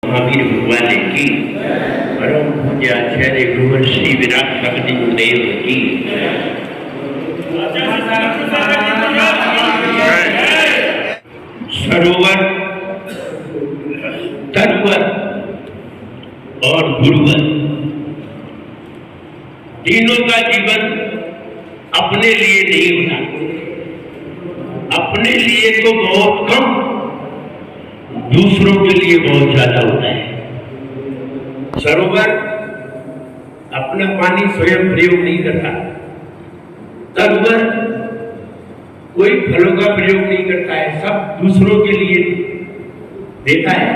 महावीर भगवान की, परम पूज्य आचार्य गुरुवर श्री विराट भगति गुरुदेव की। सरोवर, तरुवर और गुरुवर, तीनों का जीवन अपने लिए नहीं होता। अपने लिए तो बहुत कम, दूसरों के लिए बहुत ज्यादा होता है। सरोवर अपना पानी स्वयं प्रयोग नहीं करता। तरुवर कोई फलों का प्रयोग नहीं करता है, सब दूसरों के लिए देता है।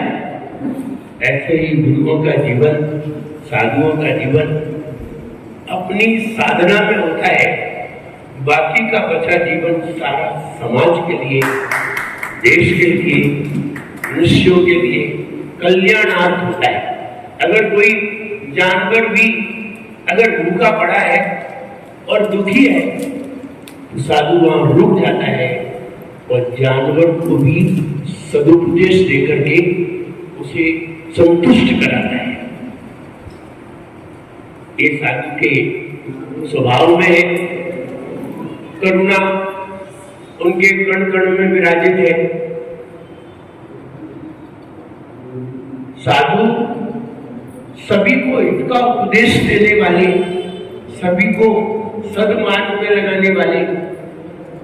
ऐसे ही गुरुओं का जीवन, साधुओं का जीवन अपनी साधना में होता है। बाकी का बचा जीवन सारा समाज के लिए, देश के लिए, मनुष्यों के लिए कल्याणार्थ होता है। अगर कोई जानवर भी अगर भूखा पड़ा है और दुखी है तो साधु वहां रुक जाता है और जानवर को भी सदुपदेश देकर के उसे संतुष्ट कराता है। ये साधु के स्वभाव में है। करुणा उनके कण कण में विराजित है। साधु सभी को हित का उपदेश देने वाले, सभी को सद्मार्ग में लगाने वाले,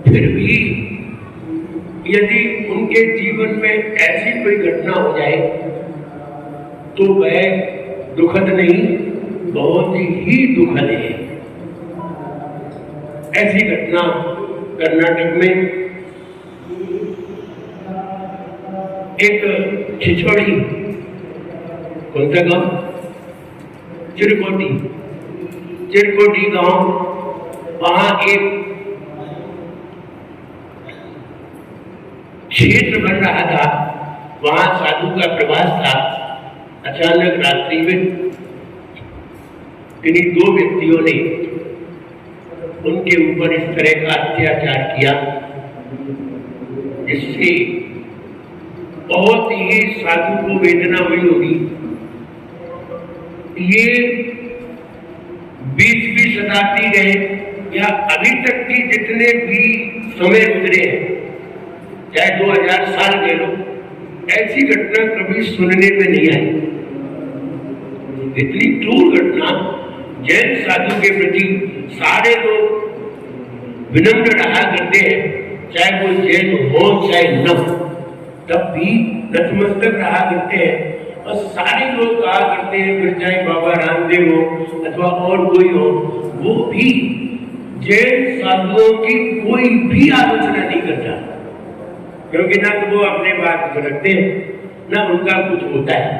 फिर भी यदि उनके जीवन में ऐसी कोई घटना हो जाए तो वह दुखद नहीं, बहुत ही दुखद है। ऐसी घटना कर्नाटक में एक छिछोड़ी, कौन सा गांव, चिरकोटी गांव, वहां एक क्षेत्र बन रहा था। वहां साधु का प्रवास था। अचानक रात्रि में किन्हीं दो व्यक्तियों ने उनके ऊपर इस तरह का अत्याचार किया जिससे बहुत ही साधु को वेदना हुई होगी। ये 20वीं शताब्दी गए या अभी तक की जितने भी समय गुजरे हैं, चाहे 2000 साल के लो, ऐसी घटना कभी सुनने में नहीं आई। इतनी क्रूर घटना जैन साधु के प्रति सारे लोग विनम्र रहा करते हैं, चाहे वो जैन हो चाहे न हो, तब भी नतमस्तक रहा करते हैं। और सारे लोग कहा करते हैं, फिर चाहे बाबा रामदेव हो अथवा और कोई हो, वो भी जैन साधुओं की कोई भी आलोचना नहीं करता, क्योंकि ना तो वो अपने बात को रखते हैं ना उनका कुछ होता है।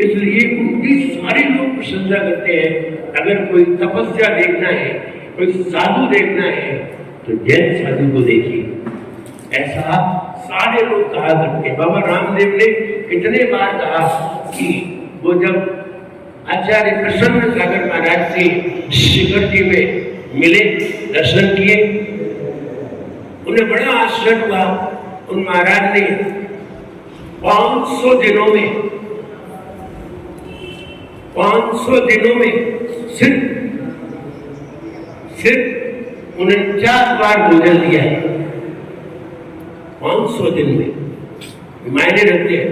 इसलिए उनकी सारे लोग प्रशंसा करते हैं। अगर कोई तपस्या देखना है, कोई साधु देखना है तो जैन साधु को देखिए। ऐसा सारे लोग कहा करते हैं। बाबा रामदेव ने कितने बार कहा कि वो जब आचार्य प्रसन्न सागर महाराज से शिखर जी में मिले, दर्शन किए, उन्हें बड़ा आश्चर्य हुआ। उन महाराज ने 500 दिनों में सिर्फ 49 बार भोजन दिया है। 500 दिन में मायने रखते हैं।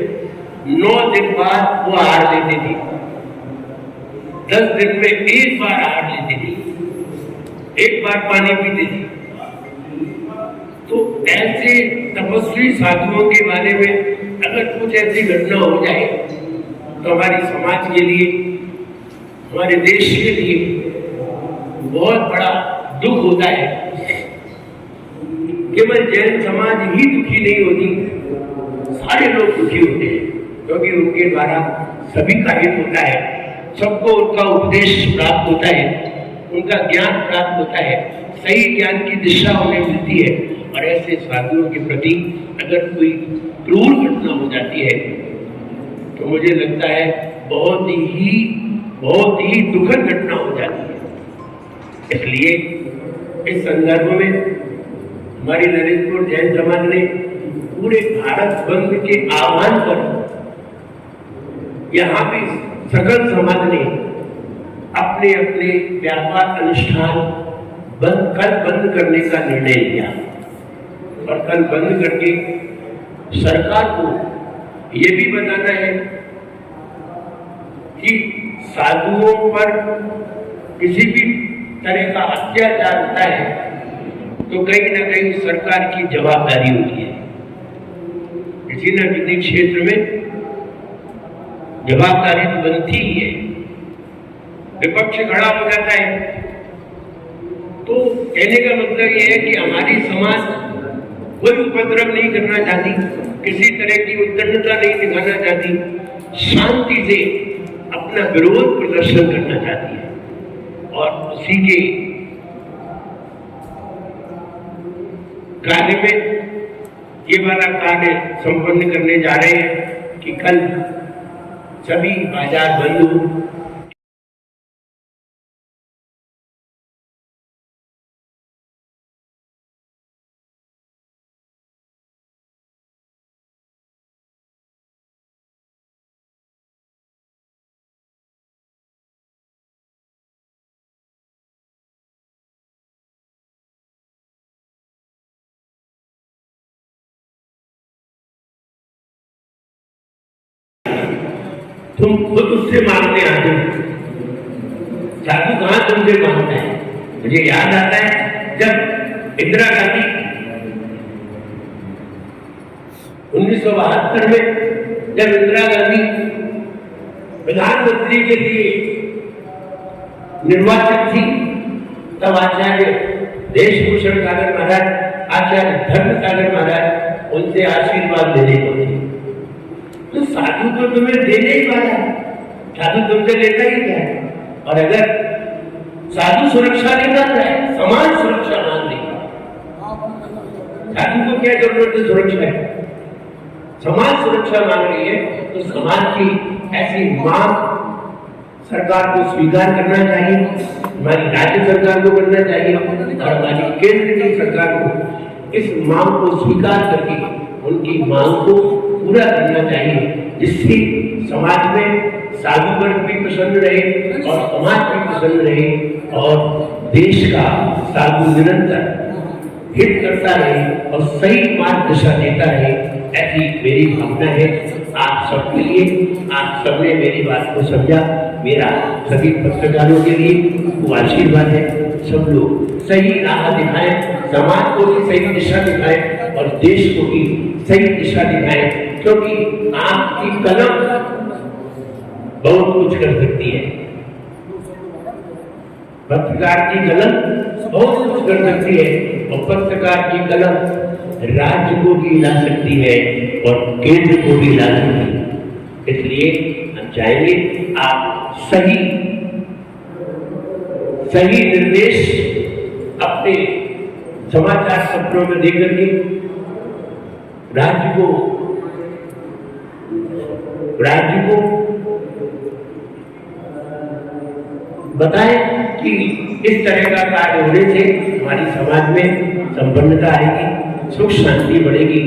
9 दिन बाद वो आहार लेती थी, 10 दिन में एक बार आहार लेती थी, एक बार पानी पीती थी। तो ऐसे तपस्वी साधुओं के बारे में अगर कुछ ऐसी घटना हो जाए तो हमारे समाज के लिए, हमारे देश के लिए बहुत बड़ा दुख होता है। केवल जैन समाज ही दुखी नहीं होती, सारे लोग दुखी होते हैं, क्योंकि उनके द्वारा सभी का हित होता है, सबको उनका उपदेश प्राप्त होता है, उनका ज्ञान प्राप्त होता है, सही ज्ञान की दिशा उन्हें मिलती है। और ऐसे साधुओं के प्रति अगर कोई क्रूर घटना हो जाती है तो मुझे लगता है बहुत ही दुखद घटना हो जाती है। इसलिए इस संदर्भ में हमारी ललितपुर जैन समाज ने पूरे भारत बंद के आह्वान पर यहाँ भी सकल समाज ने अपने अपने व्यापार अनुष्ठान कल बंद करने का निर्णय लिया और कल बंद करके सरकार को ये भी बताना है कि साधुओं पर किसी भी तरह का अत्याचार होता है तो कहीं ना कहीं सरकार की जवाबदारी होती है। किसी न किसी क्षेत्र में जवाबदारी तो बनती ही है। विपक्ष खड़ा हो जाता है तो कहने का मतलब ये है कि हमारी समाज कोई उपद्रव नहीं करना चाहती, किसी तरह की उद्दंडता नहीं दिखाना चाहती, शांति से अपना विरोध प्रदर्शन करना चाहती है और उसी के कार्य में ये वाला कार्य संपन्न करने जा रहे हैं कि कल सभी बाजार बंद हो। तुम खुद उससे मांगने आते हो, साधु कहां तुमसे मांगता है। मुझे याद आता है जब इंदिरा गांधी 1972 में जब इंदिरा गांधी प्रधानमंत्री के लिए निर्वाचित थी तब आचार्य देशभूषण सागर महाराज, आचार्य धर्म सागर महाराज उनसे आशीर्वाद लेने को थे। तो साधु तो तुम्हें देने ही वाला है, साधु तुमसे लेता ही क्या है। और अगर साधु सुरक्षा नहीं कर रहा है, समाज सुरक्षा मांग देगा। साधु को क्या जरूरत है सुरक्षा है, समाज सुरक्षा मांग रही है तो समाज की ऐसी मांग सरकार को स्वीकार करना चाहिए, हमारी राज्य सरकार को करना चाहिए और हमारी केंद्र की सरकार को इस मांग को स्वीकार करके उनकी मांग को पूरा करना चाहिए, जिससे समाज में साधु वर्ग भी प्रसन्न रहे और समाज भी प्रसन्न रहे और देश का साधु निरंतर हित करता रहे और सही मार्ग दिशा देता रहे। ऐसी मेरी भावना है आप सबके लिए। आप सबने मेरी बात को समझा, मेरा सभी पत्रकारों के लिए वो आशीर्वाद है। सब लोग सही राह दिखाएं, समाज को भी सही दिशा दिखाएं और देश को भी सही दिशा दिखाएं, क्योंकि आपकी कलम बहुत कुछ कर सकती है। पत्रकार की कलम बहुत कुछ कर सकती है और पत्रकार की कलम राज्य को भी ला सकती है और केंद्र को भी ला सकती है। इसलिए हम चाहेंगे आप सही निर्देश अपने समाचार पत्रों में देकर के राज्य को बताएं कि इस तरह का कार्य होने से हमारी समाज में संपन्नता आएगी, सुख शांति बढ़ेगी